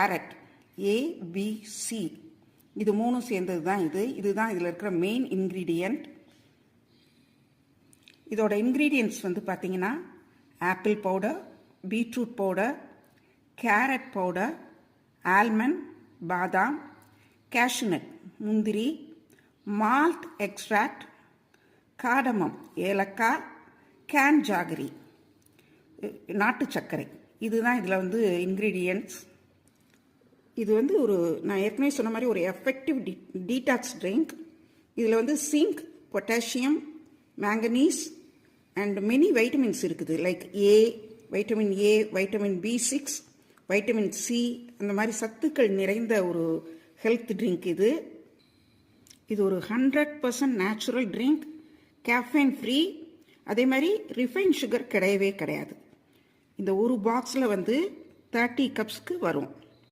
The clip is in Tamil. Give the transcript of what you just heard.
கேரட் ஏபிசி இது மூணும் சேர்ந்தது தான் இதுதான் இதில் இருக்கிற மெயின் இன்க்ரீடியண்ட். இதோட இன்க்ரீடியன்ட்ஸ் வந்து பார்த்தீங்கன்னா apple powder, beetroot powder, carrot powder, almond, பாதாம், கேஷ்யூநட் முந்திரி, மால்ட் எக்ஸ்ட்ராக்ட், காடமம் ஏலக்காய், கேன் ஜாகரி நாட்டு சர்க்கரை. இதுதான் இதில் வந்து இன்க்ரீடியன்ட்ஸ். இது வந்து நான் ஏற்கனவே சொன்ன மாதிரி ஒரு எஃபெக்டிவ் டீடாக்ஸ் ட்ரிங்க். இதில் வந்து zinc, potassium, manganese and many vitamins இருக்குது. Like vitamin A, vitamin B6, vitamin C, அந்த மாதிரி சத்துக்கள் நிறைந்த ஒரு ஹெல்த் ட்ரிங்க் இது. இது ஒரு 100% நேச்சுரல் ட்ரிங்க், கேஃபைன் ஃப்ரீ. அதே மாதிரி ரிஃபைன் சுகர் கிடையவே கிடையாது. இந்த ஒரு பாக்ஸில் வந்து 30 கப்ஸ்க்கு வரும்.